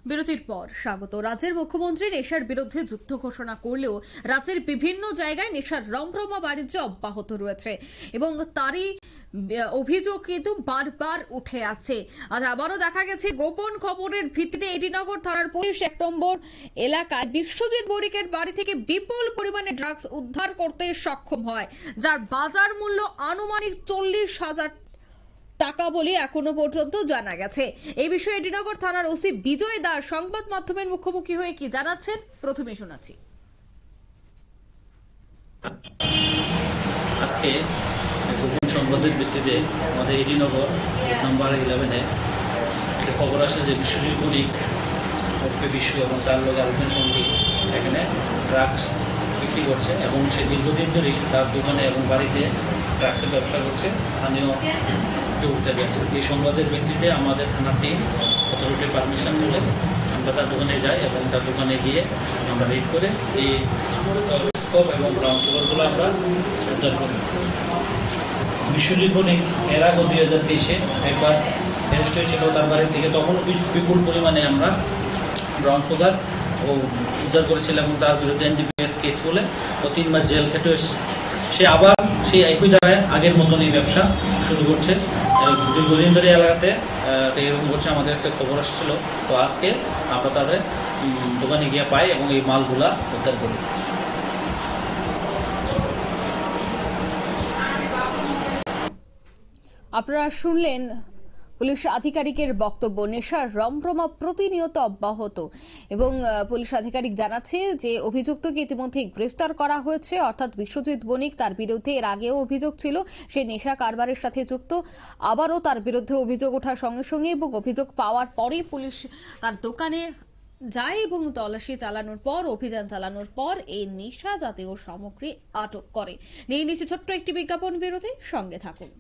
বিরতির পর স্বাগত। রাজ্যের মুখ্যমন্ত্রী নেশার বিরুদ্ধে যুদ্ধ ঘোষণা করলেও রাজ্যের বিভিন্ন জায়গায় নেশার রমরমা বাণিজ্য অব্যাহত রয়েছে এবং তারই অভিযোগ কিন্তু বারবার উঠে আসছে। আজ আবারও দেখা গেছে গোপন খবরের ভিত্তিতে এডিনগর থানার পুলিশ 1 নম্বর এলাকায় বিশ্বজিৎ বণিকের বাড়ি থেকে বিপুল পরিমাণে ড্রাগস উদ্ধার করতে সক্ষম হয়, যার বাজার মূল্য আনুমানিক 40,000 টাকা বলে এখনো পর্যন্ত জানা গেছে। এই বিষয়ে এডিনগর থানার ওসি বিজয় দাস সংবাদ মাধ্যমের মুখোমুখি হয়ে কি জানাচ্ছেন প্রথমে শোনাচ্ছি। আজকে গোপন সংবাদের ভিত্তিতে আমাদের এডিনগর নাম্বার 11-এ একটা খবর আসে যে বিশ্বজিৎ বণিক বিশ্ব এবং তার লোক আলোচনা সঙ্গী এখানে ড্রাগস বিক্রি করছে এবং সে দীর্ঘদিন ধরেই তার দোকানে এবং বাড়িতে ড্রাগসের ব্যবসা করছে। স্থানীয় উঠে যাচ্ছে। এই সংবাদের ভিত্তিতে আমাদের থানার টিম অথরিটির পারমিশন নিলে আমরা তার দোকানে যাই এবং তার দোকানে গিয়ে আমরা রেড করে এই স্কোপ এবং ব্রাউন সুগারগুলো আমরা উদ্ধার করি। বিশ্বজিৎ বণিক এর আগে 2023-এ একবার অ্যারেস্ট হয়েছিল তার বাড়ি থেকে, তখন বিপুল পরিমাণে আমরা ব্রাউন সুগার ও উদ্ধার করেছিলাম এবং তার বিরুদ্ধে এনডিপিএস কেস বলে ও 3 মাস জেল খেটে এসেছে। সে আবার সেই একই জায়গায় আগের মতন এই ব্যবসা শুরু করছে। দীর্ঘদিন ধরে এলাকাতে এরকম করছে, আমাদের কাছে খবর আসছিল। তো আজকে আমরা তাদের দোকানে গিয়ে পাই এবং এই মালগুলা উদ্ধার করি। আপনারা শুনলেন পুলিশ আধিকারিকের বক্তব্য। নেশার রমরমা প্রতিনিয়ত অব্যাহত এবং পুলিশ আধিকারিক জানাচ্ছে যে অভিযুক্তকে ইতিমধ্যে গ্রেফতার করা হয়েছে, অর্থাৎ বিশ্বজিৎ বণিক। তার বিরুদ্ধে এর আগেও অভিযোগ ছিল সে নেশা কারবারের সাথে যুক্ত। আবারও তার বিরুদ্ধে অভিযোগ ওঠার সঙ্গে সঙ্গে এবং অভিযোগ পাওয়ার পরেই পুলিশ তার দোকানে যায় এবং তল্লাশি চালানোর পর, অভিযান চালানোর পর এই নেশা জাতীয় সামগ্রী আটক করে। নিয়ে নিচ্ছে ছোট্ট একটি বিজ্ঞাপন বিরতি, সঙ্গে থাকুন।